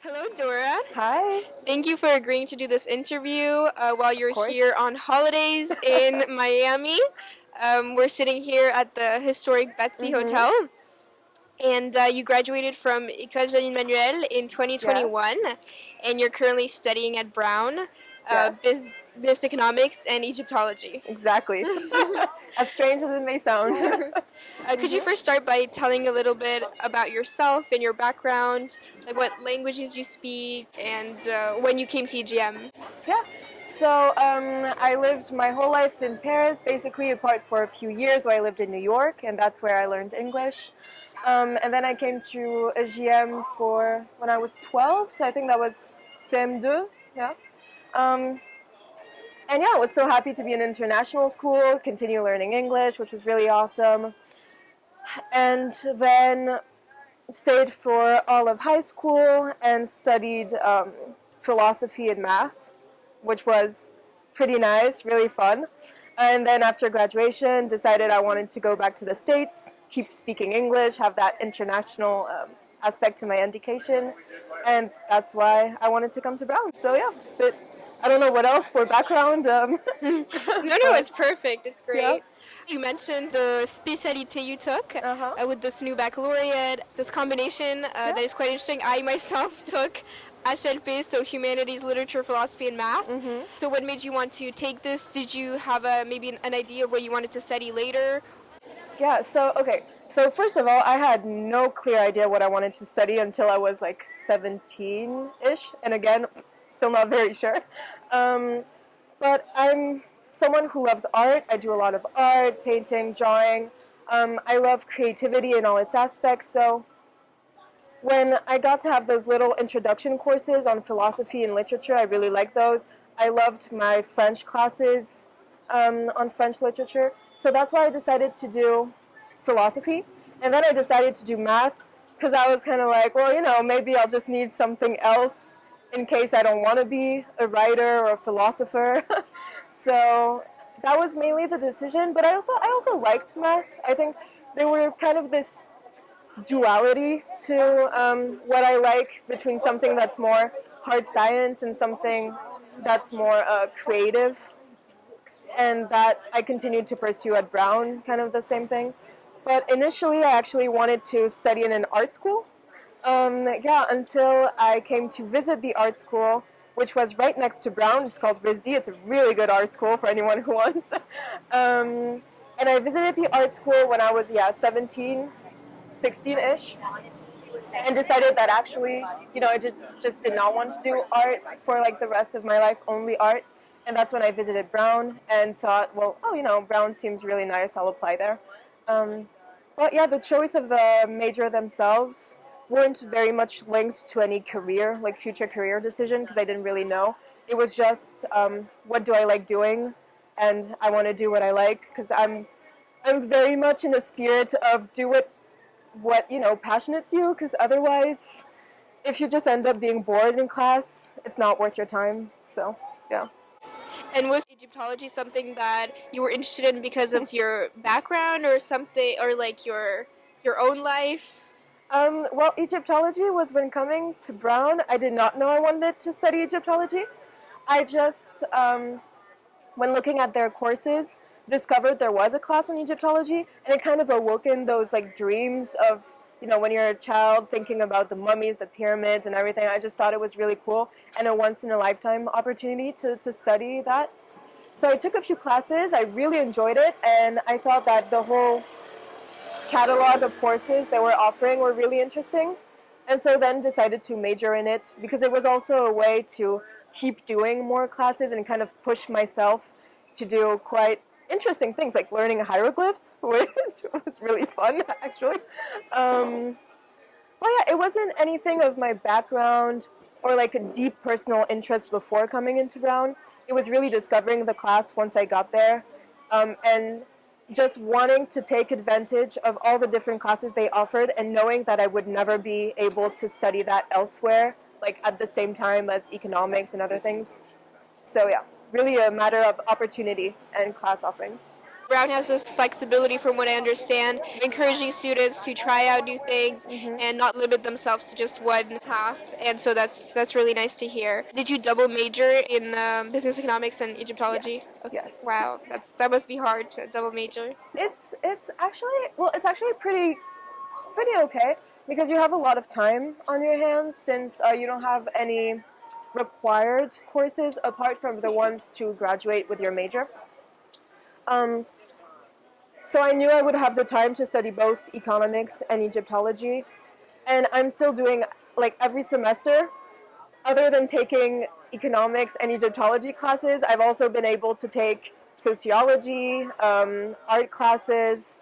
Hello, Dora. Hi, Thank you for agreeing to do this interview while of you're here course. on holidays in Miami. We're sitting here at the historic Betsy Mm-hmm. Hotel, and you graduated from École Manuel in 2021, Yes. and you're currently studying at Brown, Yes. business economics and Egyptology. Exactly. As strange as it may sound. Could you hmm first start by telling a little bit about yourself and your background, like what languages you speak, and when you came to EGM? Yeah. So I lived my whole life in Paris, basically, apart for a few years where I lived in New York, and that's where I learned English. And then I came to EJM for when I was 12, so I think that was CM2. Yeah. Um, and yeah, I was so happy to be in international school, continue learning English, which was really awesome. And then stayed for all of high school and studied philosophy and math, which was pretty nice, really fun. And then after graduation, decided I wanted to go back to the States, keep speaking English, have that international aspect to my education, and that's why I wanted to come to Brown. So yeah, it's a bit. I don't know what else for background, No, no, but it's perfect. It's yeah. great. You mentioned the spécialité you took Uh huh. with this new baccalaureate, this combination Yeah. that is quite interesting. I myself took HLP, so humanities, literature, philosophy, and math. Mhm. So, what made you want to take this? Did you have maybe an idea of what you wanted to study later? Yeah, so okay. So first of all, I had no clear idea what I wanted to study until I was like 17-ish, and again, still not very sure. Um, but I'm someone who loves art. I do a lot of art, painting, drawing. I love creativity in all its aspects. So when I got to have those little introduction courses on philosophy and literature, I really liked those. I loved my French classes on French literature. So that's why I decided to do philosophy. And then I decided to do math because I was kind of like, well, maybe I'll just need something else in case I don't want to be a writer or a philosopher. So that was mainly the decision. But I also liked math. I think they were kind of this duality to what I like between something that's more hard science and something that's more creative, and that I continued to pursue at Brown, kind of the same thing. But initially, I actually wanted to study in an art school. Yeah, until I came to visit the art school, which was right next to Brown. It's called RISD. It's a really good art school for anyone who wants. And I visited the art school when I was, 17, 16-ish, and decided that actually, I just did not want to do art for like the rest of my life, only art. And that's when I visited Brown and thought, well, oh, Brown seems really nice. I'll apply there. Um, but yeah, the choice of the major themselves weren't very much linked to any career, like future career decision, because I didn't really know. It was just, what do I like doing, and I want to do what I like, because I'm very much in a spirit of do what passionates you, because otherwise, if you just end up being bored in class, it's not worth your time. So yeah. And was Egyptology something that you were interested in because of your background, or something, or like your own life? Well, Egyptology was when coming to Brown. I did not know I wanted to study Egyptology. I just, when looking at their courses, discovered there was a class in Egyptology, and it kind of awoken those like dreams of, when you're a child thinking about the mummies, the pyramids, and everything. I just thought it was really cool and a once in a lifetime opportunity to study that. So I took a few classes. I really enjoyed it, and I thought that the whole catalog of courses they were offering were really interesting. And so then decided to major in it because it was also a way to keep doing more classes and kind of push myself to do quite interesting things like learning hieroglyphs, which was really fun actually. Well, yeah, it wasn't anything of my background or like a deep personal interest before coming into Brown. It was really discovering the class once I got there, and just wanting to take advantage of all the different classes they offered and knowing that I would never be able to study that elsewhere, like at the same time as economics and other things. So, yeah, really a matter of opportunity and class offerings. Brown has this flexibility, from what I understand, encouraging students to try out new things and not limit themselves to just one path. And so that's really nice to hear. Did you double major in business economics and Egyptology? Yes, Okay. yes. Wow, that must be hard to double major. It's actually, well, it's actually pretty okay because you have a lot of time on your hands since you don't have any required courses apart from the ones to graduate with your major. Um, so I knew I would have the time to study both economics and Egyptology, and I'm still doing like every semester. Other than taking economics and Egyptology classes, I've also been able to take sociology, art classes,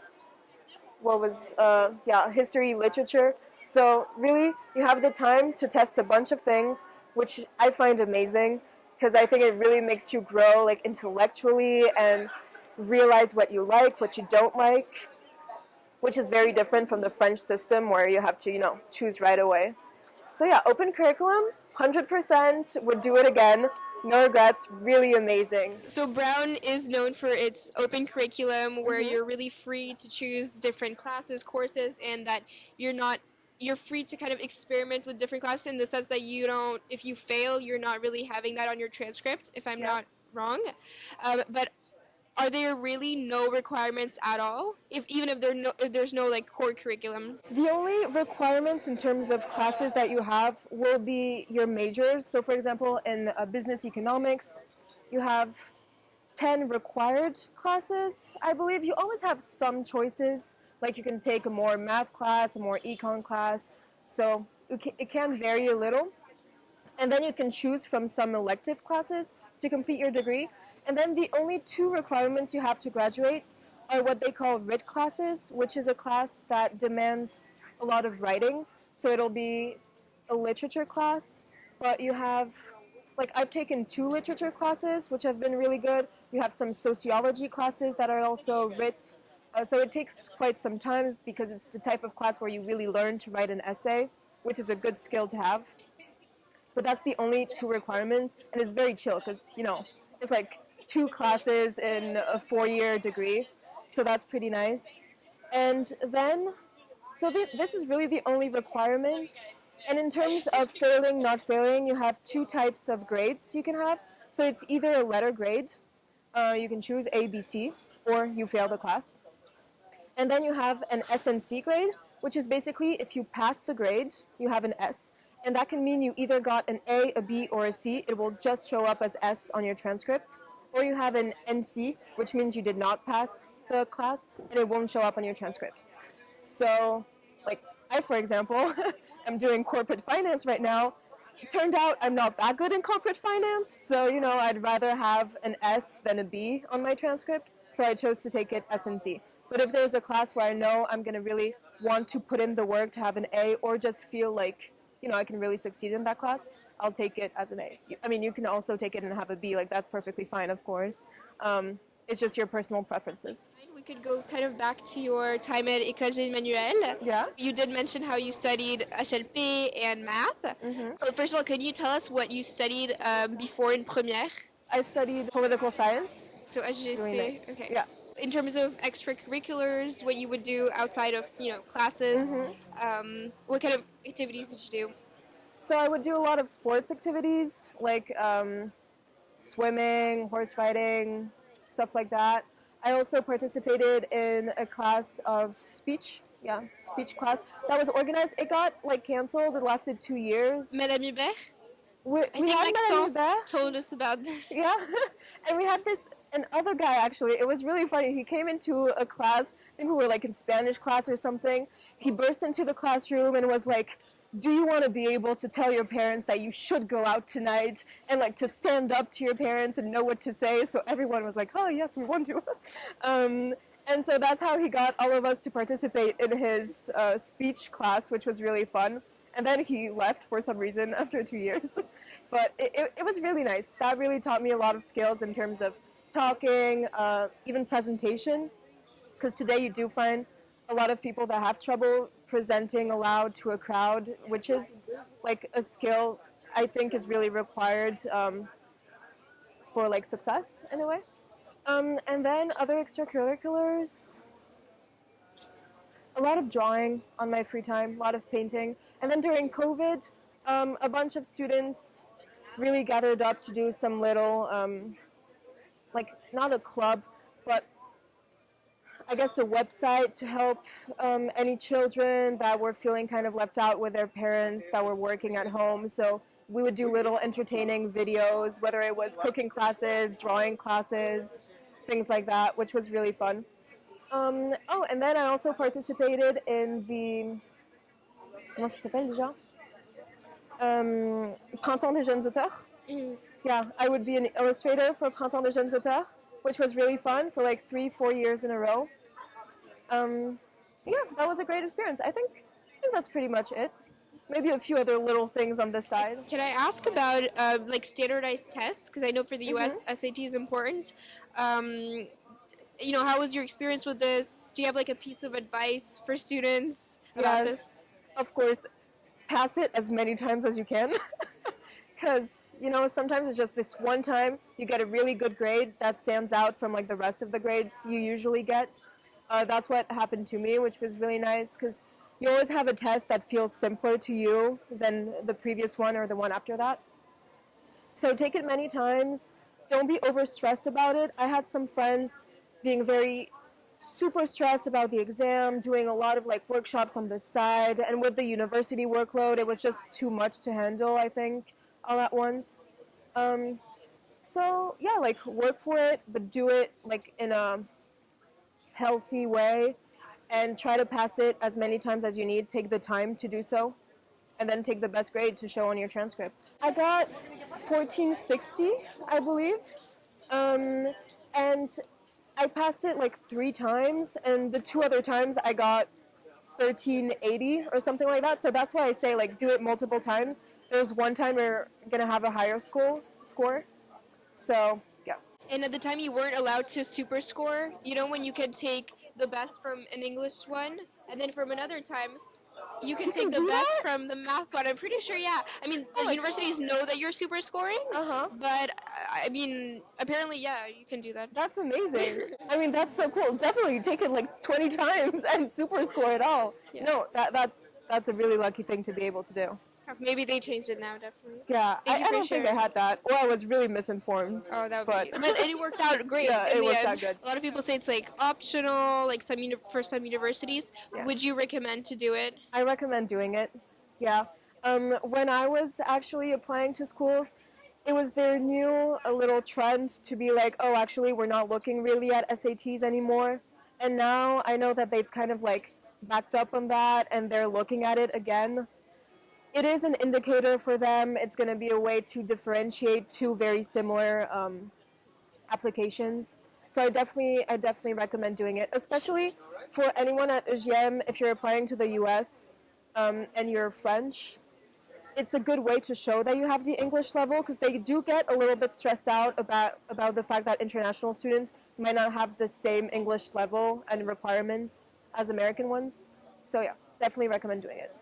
history, literature. So really, you have the time to test a bunch of things, which I find amazing because I think it really makes you grow like intellectually and realize what you like, what you don't like, which is very different from the French system where you have to, choose right away. So yeah, open curriculum, 100% would do it again. No regrets, really amazing. So Brown is known for its open curriculum where you're really free to choose different classes, courses, and that you're free to kind of experiment with different classes in the sense that you don't, if you fail, you're not really having that on your transcript, if I'm not wrong. But are there really no requirements at all? If there's no like core curriculum? The only requirements in terms of classes that you have will be your majors. So for example, in business economics, you have 10 required classes. I believe you always have some choices, like you can take a more math class, a more econ class. So it can vary a little. And then you can choose from some elective classes to complete your degree. And then the only two requirements you have to graduate are what they call writ classes, which is a class that demands a lot of writing. So it'll be a literature class, but you have, like, I've taken 2 literature classes, which have been really good. You have some sociology classes that are also writ. So it takes quite some time because it's the type of class where you really learn to write an essay, which is a good skill to have. But that's the only 2 requirements, and it's very chill because, it's like 2 classes in a 4-year degree, so that's pretty nice. And then, so this is really the only requirement. And in terms of failing, not failing, you have 2 types of grades you can have. So it's either a letter grade, you can choose A, B, C, or you fail the class. And then you have an SNC grade, which is basically if you pass the grade, you have an S. And that can mean you either got an A, a B, or a C. It will just show up as S on your transcript. Or you have an NC, which means you did not pass the class, and it won't show up on your transcript. So, like, I, for example, am doing corporate finance right now. It turned out I'm not that good in corporate finance, so, I'd rather have an S than a B on my transcript, so I chose to take it SNC. But if there's a class where I know I'm going to really want to put in the work to have an A, or just feel like, I can really succeed in that class, I'll take it as an A. I mean, you can also take it and have a B, like, that's perfectly fine, of course. It's just your personal preferences. We could go kind of back to your time at École Emmanuel. Yeah. You did mention how you studied HLP and math. First of all, could you tell us what you studied before in première? I studied political science. So HGSP. Really nice. Okay. Yeah. In terms of extracurriculars, what you would do outside of classes, what kind of activities did you do? So I would do a lot of sports activities like swimming, horse riding, stuff like that. I also participated in a class of speech. Yeah, speech class that was organized. It got canceled. It lasted 2 years. Madame Hubert? We I think had Maxence Madame Hubert. told us about this. Yeah, and we had another guy actually. It was really funny. He came into a class, I think we were in Spanish class or something. He burst into the classroom and was like, "Do you want to be able to tell your parents that you should go out tonight and to stand up to your parents and know what to say?" So everyone was like, "Oh yes, we want to." And so that's how he got all of us to participate in his speech class, which was really fun. And then he left for some reason after 2 years. But it was really nice. That really taught me a lot of skills in terms of talking, even presentation. Because today you do find a lot of people that have trouble presenting aloud to a crowd, which is a skill I think is really required for success in a way. And then other extracurriculars, a lot of drawing on my free time, a lot of painting. And then during COVID, a bunch of students really gathered up to do some little, like not a club, but I guess a website to help any children that were feeling kind of left out with their parents that were working at home. So we would do little entertaining videos, whether it was cooking classes, drawing classes, things like that, which was really fun. Oh, and then I also participated in the, comment ça s'appelle déjà? Printemps des jeunes auteurs. Yeah, I would be an illustrator for Printemps des jeunes auteurs, which was really fun for like 3-4 years in a row. Yeah, that was a great experience. I think that's pretty much it. Maybe a few other little things on the side. Can I ask about like standardized tests? Because I know for the U.S. SAT is important. You know, how was your experience with this? Do you have like a piece of advice for students about this? Of course, pass it as many times as you can. Because, you know, sometimes it's just this one time you get a really good grade that stands out from like the rest of the grades you usually get. That's what happened to me, which was really nice because you always have a test that feels simpler to you than the previous one or the one after that. So take it many times. Don't be overstressed about it. I had some friends being very super stressed about the exam, doing a lot of like workshops on the side, and with the university workload, it was just too much to handle, I think, all at once. So yeah, like work for it, but do it like in a healthy way and try to pass it as many times as you need. Take the time to do so and then take the best grade to show on your transcript. I got 1460, I believe, and I passed it like 3 times, and the 2 other times I got 1380 or something like that. So that's why I say like do it multiple times. There's one time you're gonna have a higher score. So yeah. And at the time you weren't allowed to super score, you know, when you could take the best from an English one, and then from another time you can take the best from the math one. I'm pretty sure, yeah. I mean, the universities know that you're super scoring, but I mean, apparently, yeah, you can do that. That's amazing. I mean, that's so cool. Definitely take it like 20 times and super score it all. Yeah. No, that's a really lucky thing to be able to do. Maybe they changed it now, definitely. Yeah, I don't think I had that. Or I was really misinformed. Oh, that would be. But it worked out great. Yeah, it worked out good. A lot of people say it's like optional, like for some universities. Yeah. Would you recommend to do it? I recommend doing it. Yeah. When I was actually applying to schools, it was their new little trend to be like, oh, actually, we're not looking really at SATs anymore. And now I know that they've kind of like backed up on that and they're looking at it again. It is an indicator for them. It's going to be a way to differentiate 2 very similar applications. So I definitely recommend doing it, especially for anyone at EJM. If you're applying to the US and you're French, it's a good way to show that you have the English level, because they do get a little bit stressed out about the fact that international students might not have the same English level and requirements as American ones. So yeah, definitely recommend doing it.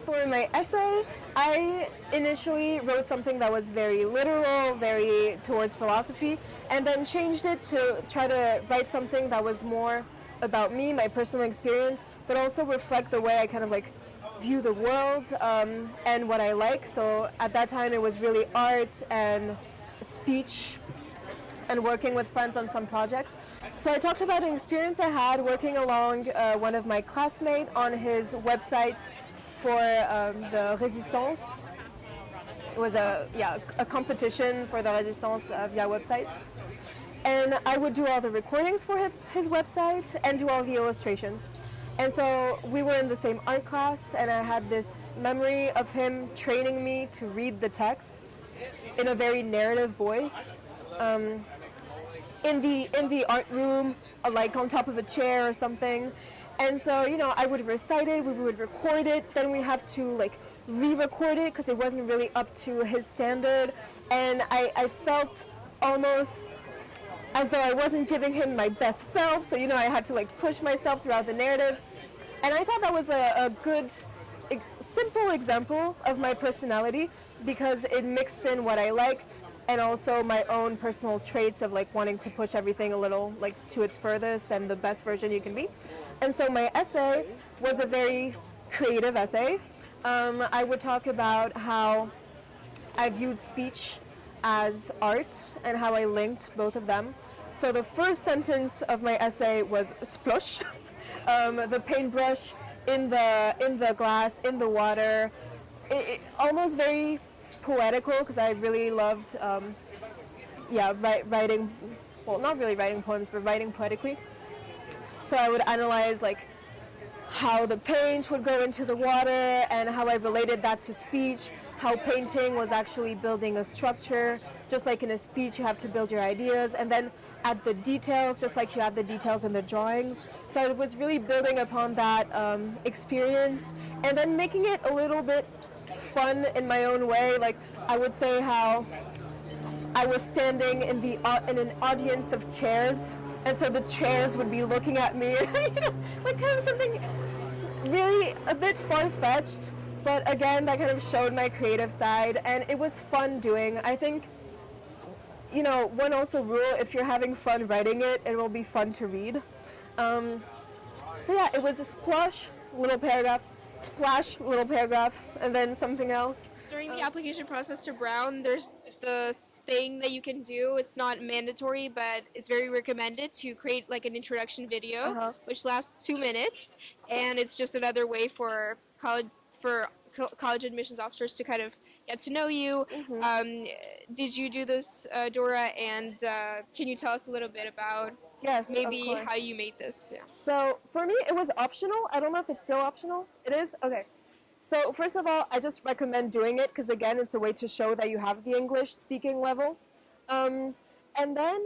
For my essay, I initially wrote something that was very literal, very towards philosophy, and then changed it to try to write something that was more about me, my personal experience, but also reflect the way I kind of like view the world and what I like. So at that time it was really art and speech and working with friends on some projects. So I talked about an experience I had working along one of my classmates on his website for the Resistance. It was a competition for the Resistance via websites. And I would do all the recordings for his website and do all the illustrations. And so we were in the same art class, and I had this memory of him training me to read the text in a very narrative voice. In the art room, like on top of a chair or something. And so, you know, I would recite it, we would record it, then we have to like re-record it because it wasn't really up to his standard. And I felt almost as though I wasn't giving him my best self. So, you know, I had to like push myself throughout the narrative. And I thought that was a good, simple example of my personality, because it mixed in what I liked and also my own personal traits of like wanting to push everything a little like to its furthest and the best version you can be. And so my essay was a very creative essay. I would talk about how I viewed speech as art and how I linked both of them. So the first sentence of my essay was splosh, the paintbrush in the glass, in the water, almost very poetical because I really loved, writing. Well, not really writing poems, but writing poetically. So I would analyze like how the paint would go into the water and how I related that to speech, how painting was actually building a structure. Just like in a speech, you have to build your ideas and then add the details, just like you add the details in the drawings. So I was really building upon that experience and then making it a little bit fun in my own way. Like I would say how I was standing in an audience of chairs, and so the chairs would be looking at me, like kind of something really a bit far-fetched, but again, that kind of showed my creative side, and it was fun doing. I think, one also rule, if you're having fun writing it, it will be fun to read. So yeah, it was a splosh, little paragraph, splash, little paragraph, and then something else. During the application process to Brown, there's the thing that you can do. It's not mandatory, but it's very recommended to create like an introduction video, which lasts 2 minutes, and it's just another way for college admissions officers to kind of get to know you. Did you do this, Dora? And can you tell us a little bit about maybe how you made this? Yeah. So for me, it was optional. I don't know if it's still optional. It is? Okay. So first of all, I just recommend doing it because again, it's a way to show that you have the English speaking level. And then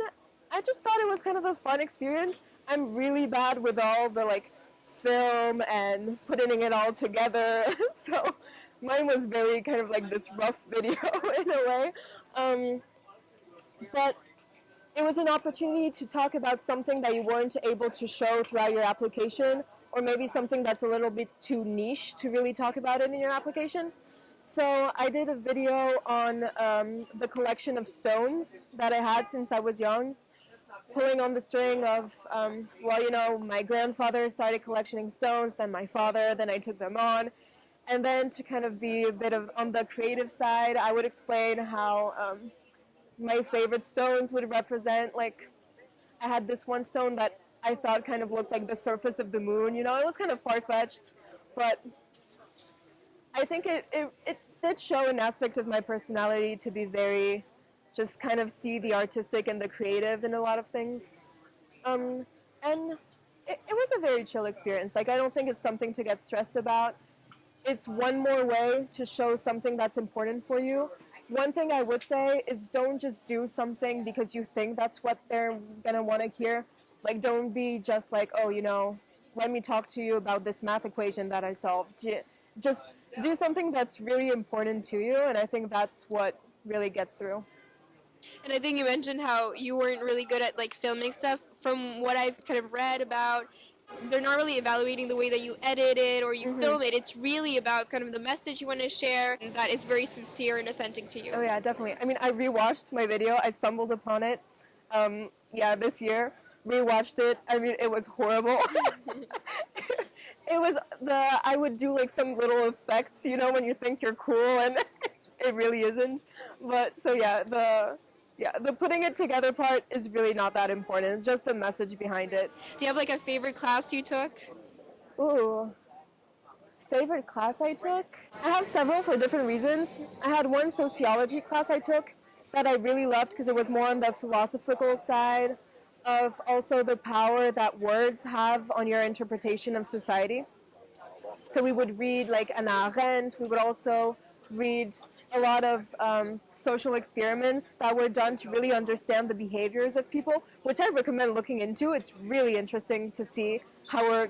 I just thought it was kind of a fun experience. I'm really bad with all the like film and putting it all together. So mine was very kind of like this rough video in a way. But it was an opportunity to talk about something that you weren't able to show throughout your application, or maybe something that's a little bit too niche to really talk about it in your application. So I did a video on the collection of stones that I had since I was young, pulling on the string of, my grandfather started collecting stones, then my father, then I took them on. And then to kind of be a bit of on the creative side, I would explain how my favorite stones would represent, like, I had this one stone that I thought kind of looked like the surface of the moon. It was kind of far-fetched, but I think it did show an aspect of my personality to be very, just kind of see the artistic and the creative in a lot of things. And it was a very chill experience. Like, I don't think it's something to get stressed about. It's one more way to show something that's important for you. One thing I would say is don't just do something because you think that's what they're going to want to hear. Like, don't be just like, let me talk to you about this math equation that I solved. Just do something that's really important to you, and I think that's what really gets through. And I think you mentioned how you weren't really good at like filming stuff. From what I've kind of read about, they're not really evaluating the way that you edit it or you film it. It's really about kind of the message you want to share, and that it's very sincere and authentic to you. Oh yeah, definitely. I mean, I rewatched my video. I stumbled upon it, this year. Rewatched it. I mean, it was horrible. It was I would do like some little effects, when you think you're cool, and it really isn't. But so yeah, the putting it together part is really not that important. Just the message behind it. Do you have like a favorite class you took? Ooh, favorite class I took? I have several for different reasons. I had one sociology class I took that I really loved because it was more on the philosophical side of also the power that words have on your interpretation of society. So we would read like Hannah Arendt. We would also read a lot of social experiments that were done to really understand the behaviors of people, which I recommend looking into. It's really interesting to see how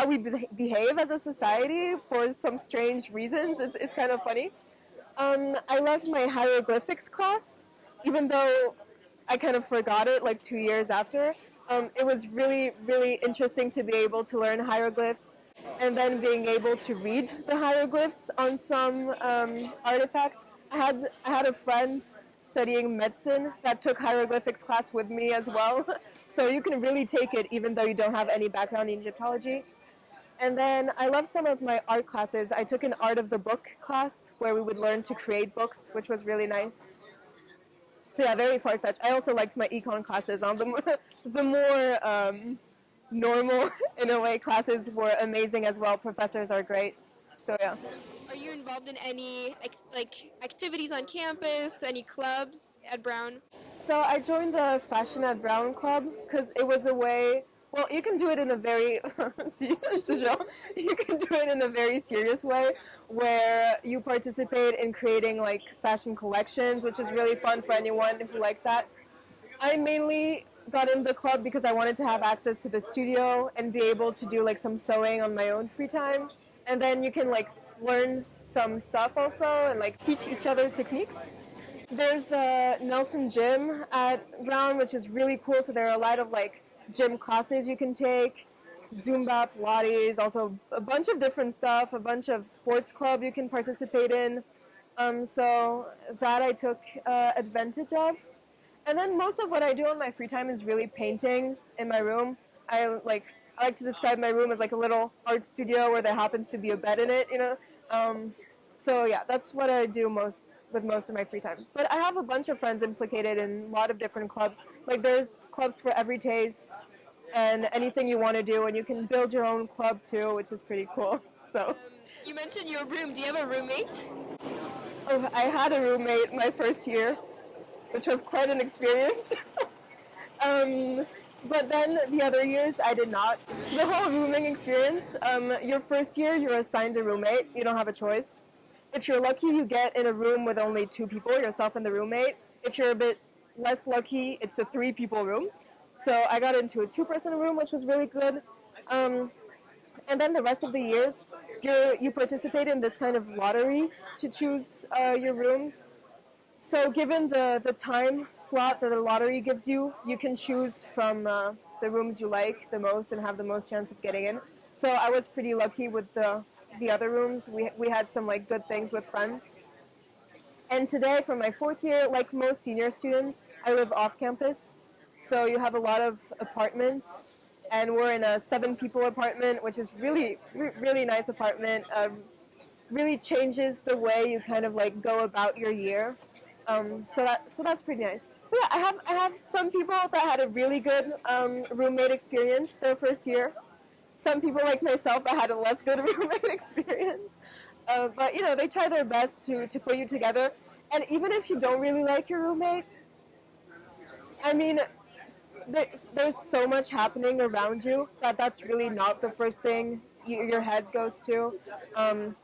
we behave as a society for some strange reasons. It's kind of funny. I loved my hieroglyphics class, even though I kind of forgot it like 2 years after. It was really, really interesting to be able to learn hieroglyphs and then being able to read the hieroglyphs on some artifacts. I had a friend studying medicine that took hieroglyphics class with me as well. So you can really take it even though you don't have any background in Egyptology. And then I love some of my art classes. I took an art of the book class where we would learn to create books, which was really nice. So yeah, very far-fetched. I also liked my econ classes. The more normal, in a way, classes were amazing as well. Professors are great. So yeah. Are you involved in any like activities on campus? Any clubs at Brown? So I joined the Fashion at Brown Club because it was a way. Well, you can do it in a very you can do it in a very serious way, where you participate in creating like fashion collections, which is really fun for anyone who likes that. I mainly got in the club because I wanted to have access to the studio and be able to do like some sewing on my own free time, and then you can like learn some stuff also and like teach each other techniques. There's the Nelson Gym at Brown, which is really cool. So there are a lot of like gym classes you can take, Zumba, Pilates, also a bunch of different stuff, a bunch of sports club you can participate in. So that I took advantage of. And then most of what I do on my free time is really painting in my room. I like to describe my room as like a little art studio where there happens to be a bed in it, you know. So yeah, that's what I do most of my free time. But I have a bunch of friends implicated in a lot of different clubs. Like there's clubs for every taste and anything you want to do, and you can build your own club too, which is pretty cool. So You mentioned your room. Do you have a roommate? I had a roommate my first year, which was quite an experience. But then the other years I did not. The whole rooming experience, your first year you're assigned a roommate. You don't have a choice. If you're lucky, you get in a room with only 2 people, yourself and the roommate. If you're a bit less lucky, it's a 3-people room. So I got into a 2-person room, which was really good. And then the rest of the years, you participate in this kind of lottery to choose your rooms. So given the time slot that the lottery gives you, you can choose from the rooms you like the most and have the most chance of getting in. So I was pretty lucky with the other rooms. We had some like good things with friends. And today, for my 4th year, like most senior students, I live off campus. So you have a lot of apartments, and we're in a 7-people apartment, which is really nice apartment. Really changes the way you kind of like go about your year. So that's pretty nice. But yeah, I have some people that had a really good roommate experience their first year. Some people like myself that had a less good roommate experience. But you know, they try their best to put you together. And even if you don't really like your roommate, I mean, there's so much happening around you that's really not the first thing your head goes to. And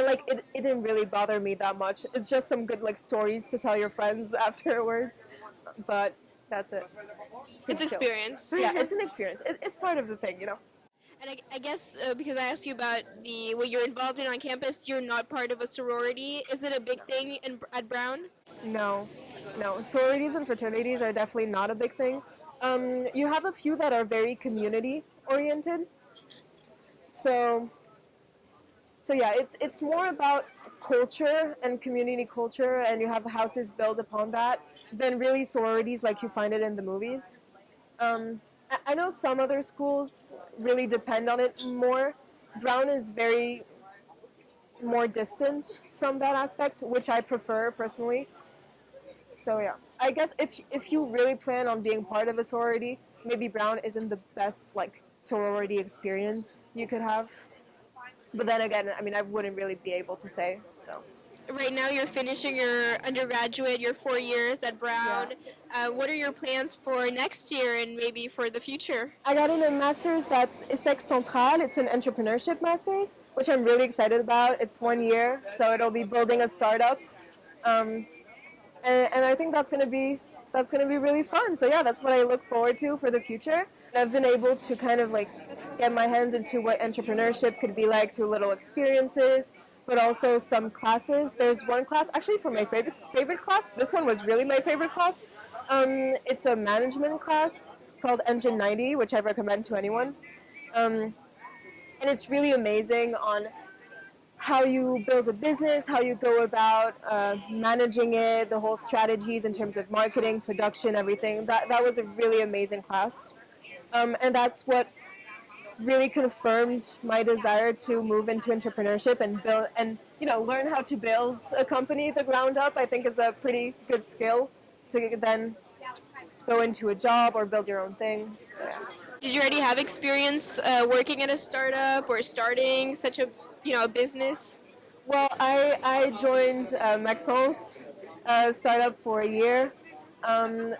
like it didn't really bother me that much. It's just some good like stories to tell your friends afterwards. But that's it. It's experience. Yeah, it's an experience. It's part of the thing, you know. And I guess because I asked you about what you're involved in on campus, you're not part of a sorority. Is it a big thing at Brown? No. Sororities and fraternities are definitely not a big thing. You have a few that are very community oriented. So yeah, it's more about culture and community culture, and you have houses built upon that than really sororities like you find it in the movies. I know some other schools really depend on it more. Brown is very more distant from that aspect, which I prefer personally. So yeah, I guess if you really plan on being part of a sorority, maybe Brown isn't the best like sorority experience you could have. But then again, I mean, I wouldn't really be able to say. So Right now, you're finishing your undergraduate, your 4 years at Brown. Yeah. What are your plans for next year and maybe for the future? I got in a master's that's ESSEC Central. It's an entrepreneurship master's, which I'm really excited about. It's 1 year, so it'll be building a startup, and I think that's gonna be really fun. So yeah, that's what I look forward to for the future. I've been able to kind of like get my hands into what entrepreneurship could be like through little experiences, but also some classes. There's one class, actually for my favorite class, this one was really my favorite class. It's a management class called Engine 90, which I recommend to anyone. And it's really amazing on how you build a business, how you go about managing it, the whole strategies in terms of marketing, production, everything. That was a really amazing class. And that's what really confirmed my desire to move into entrepreneurship and build and learn how to build a company the ground up. I think is a pretty good skill to then go into a job or build your own thing. So yeah. Did you already have experience working at a startup or starting such a a business? Well, I joined Maxence startup for a year.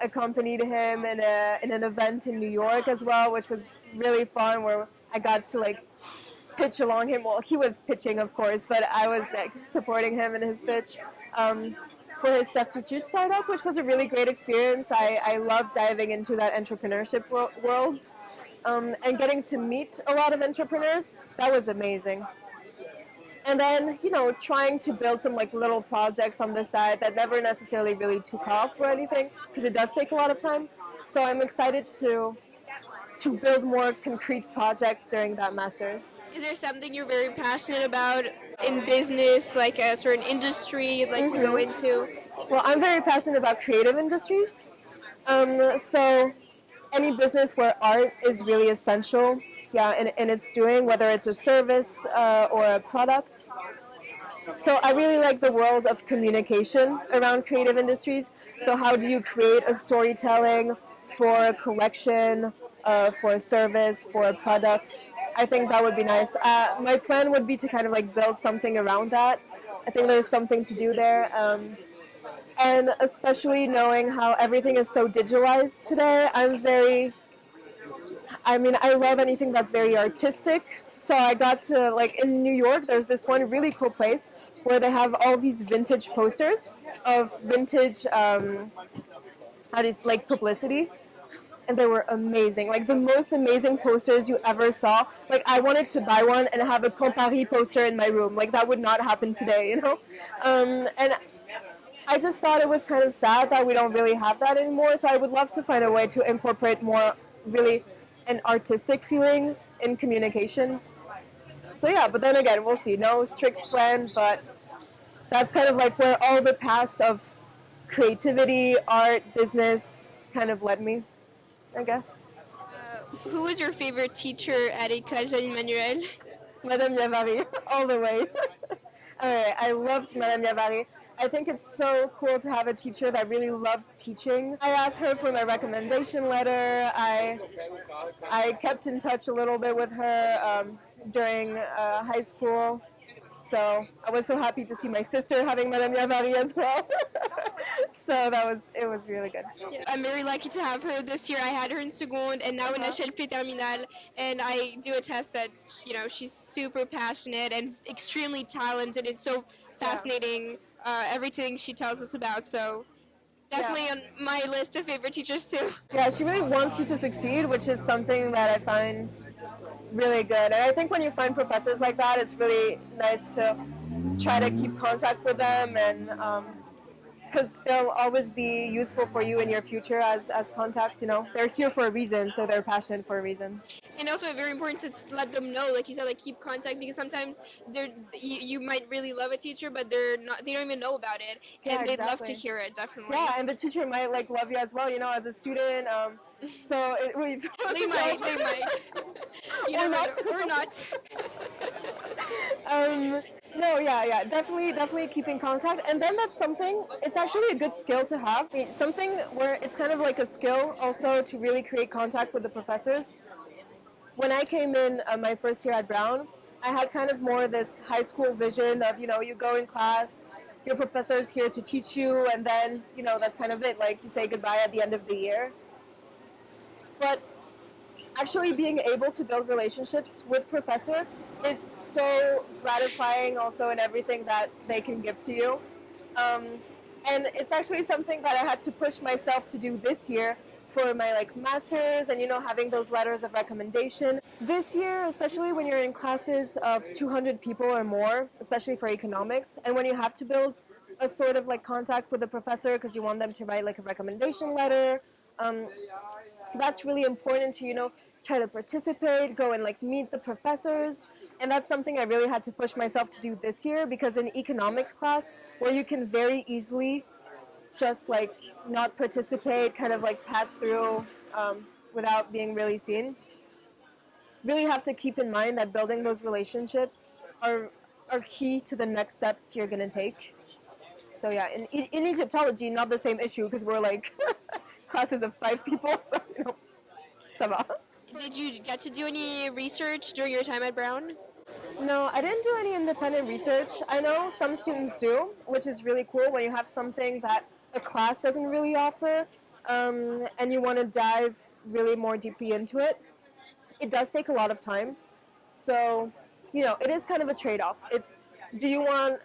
Accompanied him in an event in New York as well, which was really fun. Where I got to like pitch along him. Well, he was pitching, of course, but I was like supporting him in his pitch for his substitute startup, which was a really great experience. I loved diving into that entrepreneurship world and getting to meet a lot of entrepreneurs. That was amazing. And then, trying to build some like little projects on the side that never necessarily really took off or anything, because it does take a lot of time. So I'm excited to build more concrete projects during that master's. Is there something you're very passionate about in business, like a certain industry you'd like to go into? Well, I'm very passionate about creative industries. So any business where art is really essential, yeah, in its doing, whether it's a service or a product. So I really like the world of communication around creative industries. So how do you create a storytelling for a collection, for a service, for a product? I think that would be nice. My plan would be to kind of like build something around that. I think there's something to do there. And especially knowing how everything is so digitalized today, I love anything that's very artistic. So I got to, like, in New York, there's this one really cool place where they have all these vintage posters of vintage, like publicity. And they were amazing, like the most amazing posters you ever saw. Like I wanted to buy one and have a Campari poster in my room. Like that would not happen today, And I just thought it was kind of sad that we don't really have that anymore. So I would love to find a way to incorporate more really an artistic feeling in communication. So yeah, but then again, we'll see. No strict plan, but that's kind of like where all the paths of creativity, art, business kind of led me, I guess. Who was your favorite teacher at École Jeanne Manuel? Madame Yavari, all the way. Alright, I loved Madame Yavari. I think it's so cool to have a teacher that really loves teaching. I asked her for my recommendation letter. I kept in touch a little bit with her during high school. So I was so happy to see my sister having Madame Yavari as well. So it was really good. Yeah, I'm very lucky to have her this year. I had her in seconde and now in HLP Terminale, and I do attest that she's super passionate and extremely talented. It's so fascinating everything she tells us about. So definitely on my list of favorite teachers too. Yeah, she really wants you to succeed, which is something that I find really good. And I think when you find professors like that, it's really nice to try to keep contact with them, and because they'll always be useful for you in your future as contacts. They're here for a reason, so they're passionate for a reason. And also very important to let them know, like you said, like keep contact, because sometimes you might really love a teacher, but they don't even know about it, and they'd love to hear it, definitely. Yeah, and the teacher might like love you as well, as a student. So they might. Or not. Or not. No, yeah, definitely keep in contact. And then that's something, it's actually a good skill to have. Something where it's kind of like a skill also to really create contact with the professors. When I came in my first year at Brown, I had kind of more this high school vision of, you go in class, your professor's here to teach you, and then, that's kind of it. Like, you say goodbye at the end of the year. But actually being able to build relationships with professor is so gratifying also in everything that they can give to you. And it's actually something that I had to push myself to do this year for my masters and having those letters of recommendation. This year, especially when you're in classes of 200 people or more, especially for economics, and when you have to build a sort of contact with the professor because you want them to write a recommendation letter, So that's really important to, try to participate, go and like meet the professors. And that's something I really had to push myself to do this year, because in economics class, where you can very easily just like not participate, kind of like pass through without being really seen, really have to keep in mind that building those relationships are key to the next steps you're going to take. So yeah, in Egyptology, not the same issue, because we're like classes of 5 people, so ça va. Did you get to do any research during your time at Brown? No, I didn't do any independent research. I know some students do, which is really cool when you have something that a class doesn't really offer, and you want to dive really more deeply into it. It does take a lot of time. So, it is kind of a trade-off. It's, do you want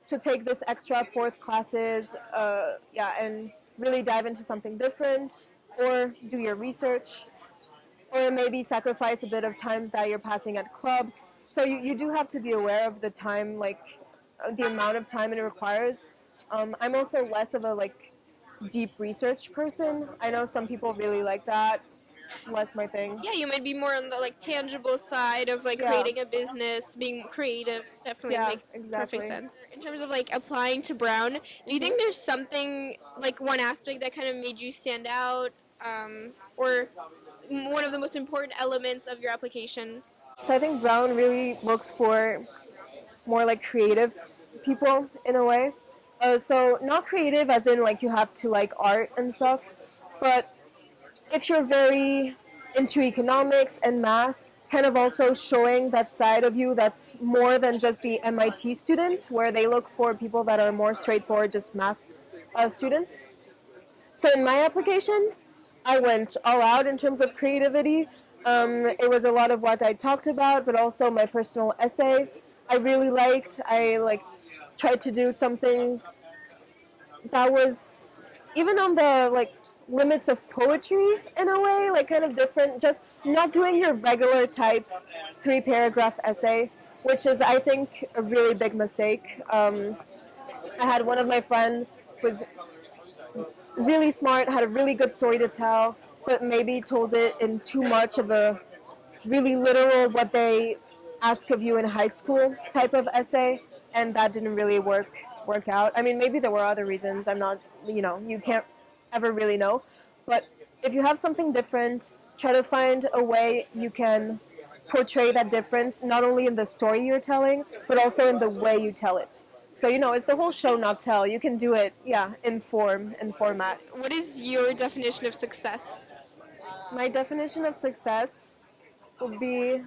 to take this extra fourth classes, and really dive into something different, or do your research, or maybe sacrifice a bit of time that you're passing at clubs. So you do have to be aware of the time, like the amount of time it requires. I'm also less of a like deep research person. I know some people really like that. Less my thing. Yeah, you might be more on the like tangible side of like Yeah. creating a business, being creative. Definitely Yeah, makes exactly. perfect sense. In terms of like applying to Brown, do you think there's something like one aspect that kind of made you stand out, or one of the most important elements of your application? So I think Brown really looks for more like creative people in a way. So not creative as in like you have to like art and stuff, but if you're very into economics and math, kind of also showing that side of you that's more than just the MIT student, where they look for people that are more straightforward, just math students. So in my application, I went all out in terms of creativity. It was a lot of what I talked about, but also my personal essay. I really liked. I like tried to do something that was even on the like limits of poetry in a way, like kind of different. Just not doing your regular type 3-paragraph essay, which is I think a really big mistake. I had one of my friends was really smart, had a really good story to tell, but maybe told it in too much of a really literal what they ask of you in high school type of essay, and that didn't really work out. I mean, maybe there were other reasons. I'm not, you can't ever really know. But if you have something different, try to find a way you can portray that difference, not only in the story you're telling, but also in the way you tell it. So, it's the whole show, not tell. You can do it, in form and format. What is your definition of success? My definition of success would be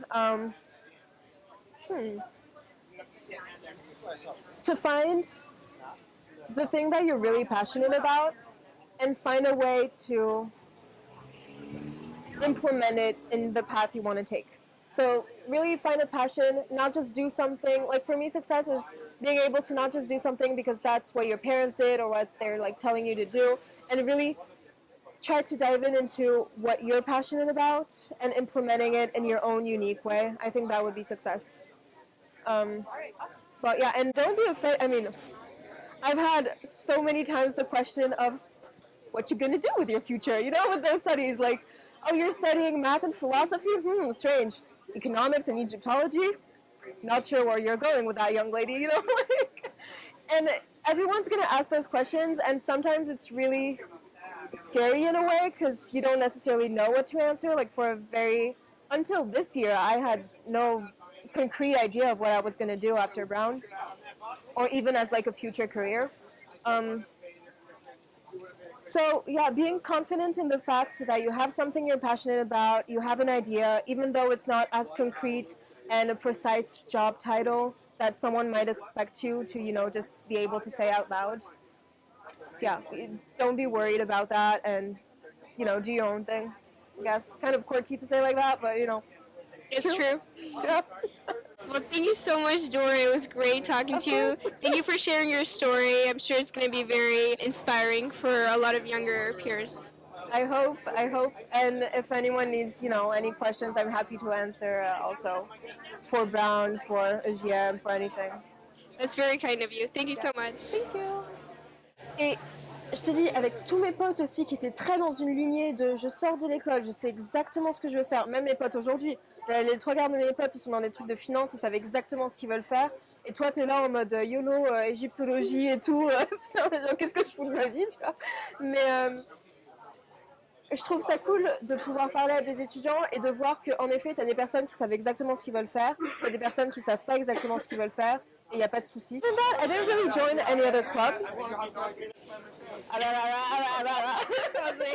to find the thing that you're really passionate about and find a way to implement it in the path you want to take. So really find a passion, not just do something. Like for me, success is being able to not just do something because that's what your parents did or what they're like telling you to do, and really try to dive into what you're passionate about and implementing it in your own unique way. I think that would be success. But yeah, and don't be afraid. I mean, I've had so many times the question of what you're going to do with your future, with those studies. Like, oh, you're studying math and philosophy? Strange. Economics and Egyptology? Not sure where you're going with that, young lady, like, and everyone's going to ask those questions, and sometimes it's really scary in a way because you don't necessarily know what to answer. Like until this year, I had no concrete idea of what I was going to do after Brown, or even as like a future career. So yeah, being confident in the fact that you have something you're passionate about, you have an idea, even though it's not as concrete and a precise job title that someone might expect you to, just be able to say out loud. Yeah, don't be worried about that, and do your own thing. I guess kind of quirky to say like that, but It's true. Yeah. Well, thank you so much, Dora. It was great talking to you. Thank you for sharing your story. I'm sure it's going to be very inspiring for a lot of younger peers. I hope, and if anyone needs, any questions, I'm happy to answer. Also, for Brown, for EJM, for anything. That's very kind of you. Thank you so much. Thank you. Et je te dis, avec tous mes potes aussi qui étaient très dans une lignée de je sors de l'école, je sais exactement ce que je veux faire. Même mes potes aujourd'hui, les trois quarts de mes potes, ils sont dans des trucs de finance, ils savent exactement ce qu'ils veulent faire. Et toi, t'es là en mode YOLO, égyptologie et tout. Qu'est-ce que je fous de ma vie, tu vois. Mais je trouve ça cool de pouvoir parler à des étudiants et de voir qu'en effet, tu as des personnes qui savent exactement ce qu'ils veulent faire, tu as des personnes qui savent pas exactement ce qu'ils veulent faire, et il n'y a pas de souci. I didn't really join any other clubs. Ah là là là là là là.